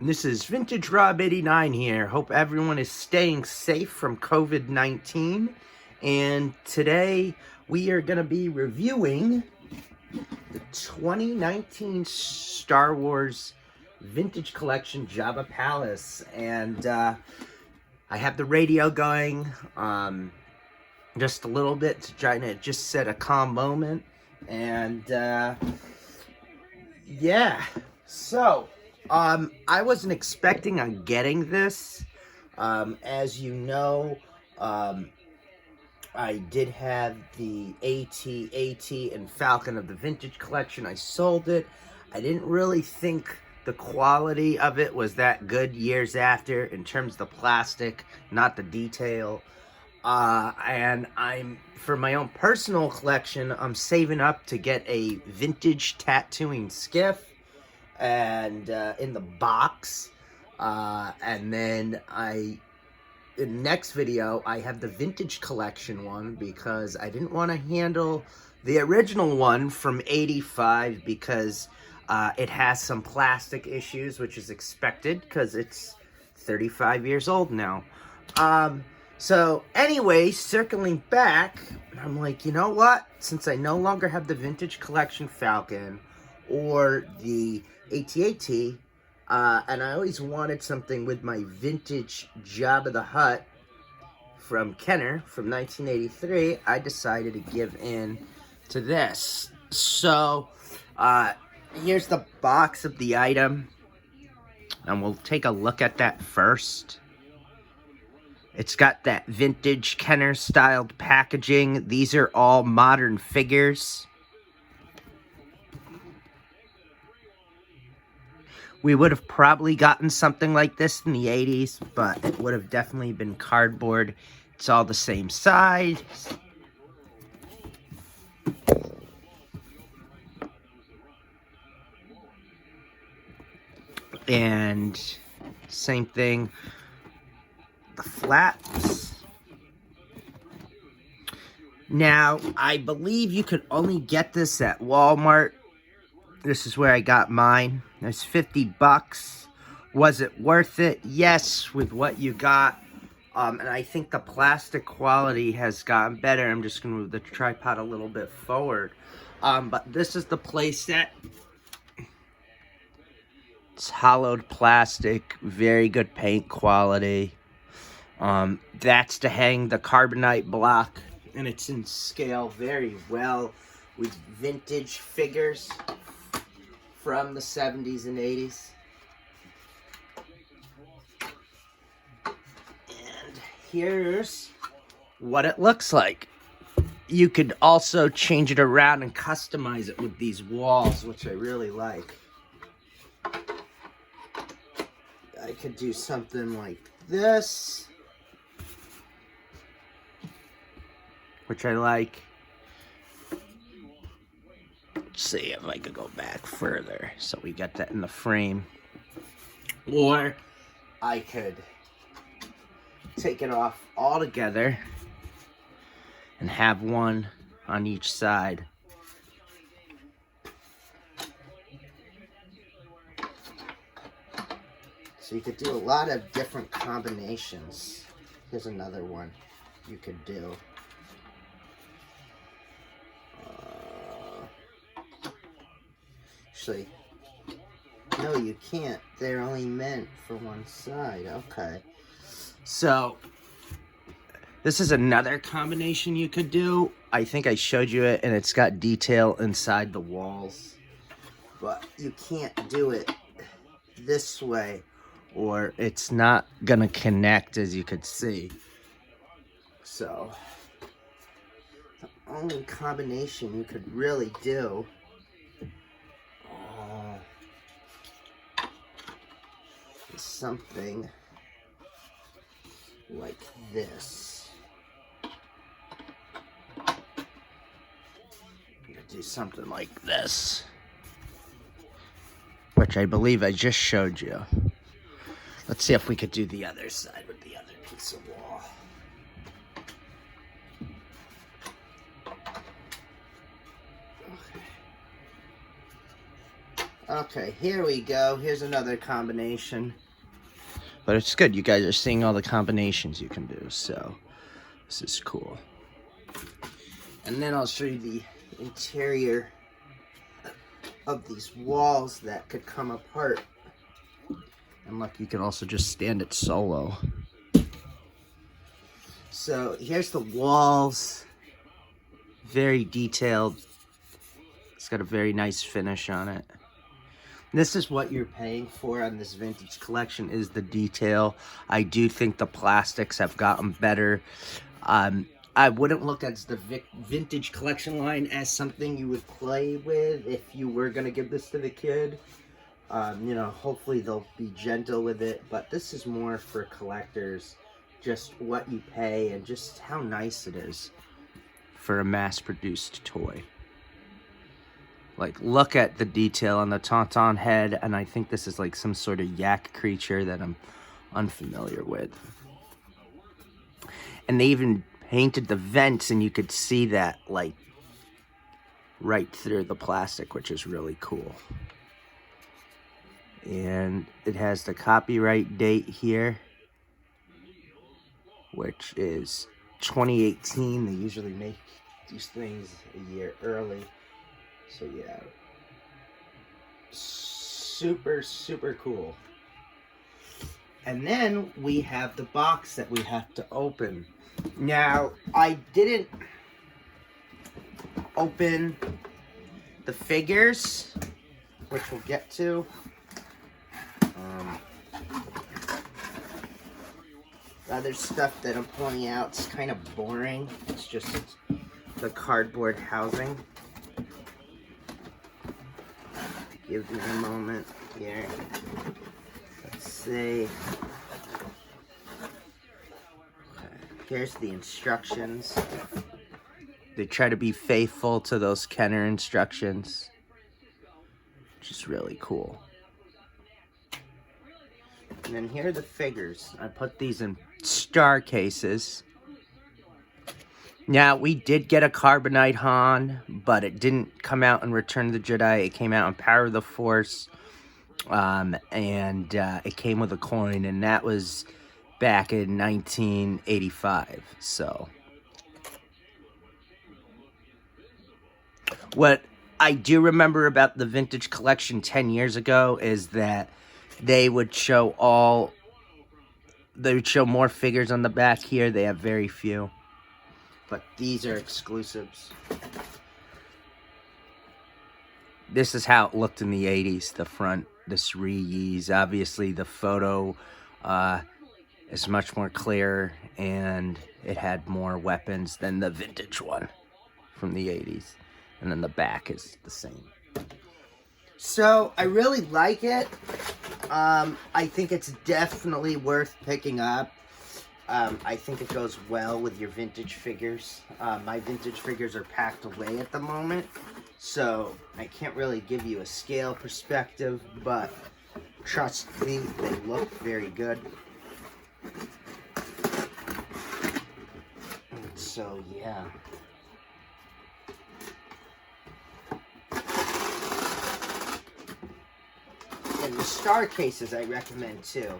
This is Vintage Rob 89 here. Hope everyone is staying safe from COVID-19. And today we are going to be reviewing the 2019 Star Wars Vintage Collection Jabba Palace. And I have the radio going just a little bit to try to just set a calm moment. And yeah, so I wasn't expecting on getting this. As you know, I did have the AT, and Falcon of the Vintage Collection. I sold it. I didn't really think the quality of it was that good years after in terms of the plastic, not the detail. And for my own personal collection, I'm saving up to get a vintage tattooing skiff and in the box, and then in the next video I have the vintage collection one because I didn't want to handle the original one from '85 because it has some plastic issues, which is expected because it's 35 years old now. So anyway, circling back, I'm like, you know what? Since I no longer have the vintage collection Falcon or the AT-AT, and I always wanted something with my vintage Jabba the Hutt from Kenner from 1983, I decided to give in to this. So, here's the box of the item, and we'll take a look at that first. It's got that vintage Kenner styled packaging. These are all modern figures. We would have probably gotten something like this in the 80s, but it would have definitely been cardboard. It's all the same size. And same thing, the flaps. Now, I believe you could only get this at Walmart. This is where I got mine. It's 50 bucks. Was it worth it? Yes, with what you got. And I think the plastic quality has gotten better. I'm just going to move the tripod a little bit forward. But this is the playset. It's hollowed plastic. Very good paint quality. That's to hang the carbonite block. And it's in scale very well with vintage figures from the 70s and 80s. And here's what it looks like. You could also change it around and customize it with these walls, which I really like. I could do something like this, which I like. Let's see if I could go back further so we got that in the frame. Or I could take it off altogether and have one on each side. So you could do a lot of different combinations. Here's another one you could do. Actually, no, you can't. They're only meant for one side. Okay. So, this is another combination you could do. I think I showed you it, and it's got detail inside the walls. But you can't do it this way, or it's not going to connect, as you could see. So, the only combination you could really do is something like this. Do something like this, which I believe I just showed you. Let's see if we could do the other side with the other piece of wall. Okay, here we go. Here's another combination. But it's good. You guys are seeing all the combinations you can do. So this is cool. And then I'll show you the interior of these walls that could come apart. And look, you can also just stand it solo. So here's the walls. Very detailed. It's got a very nice finish on it. This is what you're paying for on this vintage collection, is the detail. I do think the plastics have gotten better. I wouldn't look at the vintage collection line as something you would play with if you were going to give this to the kid. You know, hopefully they'll be gentle with it, but this is more for collectors. Just what you pay and just how nice it is for a mass-produced toy. Like, look at the detail on the Tauntaun head, and I think this is like some sort of yak creature that I'm unfamiliar with. And they even painted the vents, and you could see that, like, right through the plastic, which is really cool. And it has the copyright date here, which is 2018. They usually make these things a year early. So yeah, super, super cool. And then we have the box that we have to open. Now, I didn't open the figures, which we'll get to. Other stuff that I'm pointing out is kind of boring. It's just the cardboard housing. Give me a moment here. Let's see. Okay. Here's the instructions. They try to be faithful to those Kenner instructions, which is really cool. And then here are the figures. I put these in star cases. Now, we did get a Carbonite Han, but it didn't come out in Return of the Jedi. It came out in Power of the Force, and it came with a coin, and that was back in 1985, so. What I do remember about the vintage collection 10 years ago is that they would show more figures on the back here. They have very few. But these are exclusives. This is how it looked in the 80s, the front, the Sri-Yis. Obviously, the photo is much more clear, and it had more weapons than the vintage one from the 80s. And then the back is the same. So, I really like it. I think it's definitely worth picking up. I think it goes well with your vintage figures. My vintage figures are packed away at the moment, so I can't really give you a scale perspective, but trust me, they look very good. And so, yeah. And the star cases I recommend too.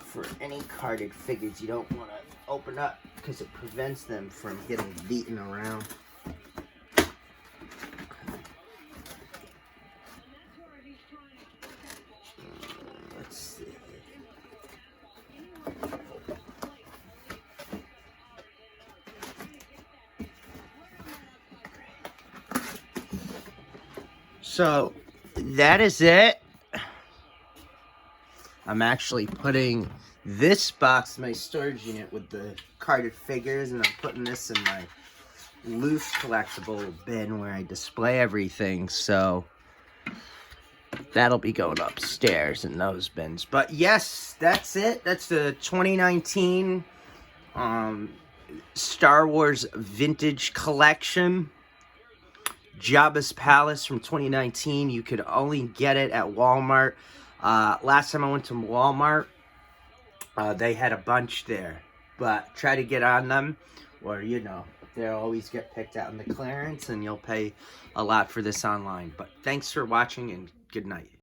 For any carded figures, you don't want to open up because it prevents them from getting beaten around. Let's see. So that is it. I'm actually putting this box in my storage unit with the carded figures, and I'm putting this in my loose collectible bin where I display everything, so that'll be going upstairs in those bins. But yes, that's it. That's the 2019 Star Wars Vintage Collection. Jabba's Palace from 2019. You could only get it at Walmart. Last time I went to Walmart, they had a bunch there, but try to get on them, or, you know, They'll always get picked out in the clearance, and you'll pay a lot for this online. But thanks for watching, and good night.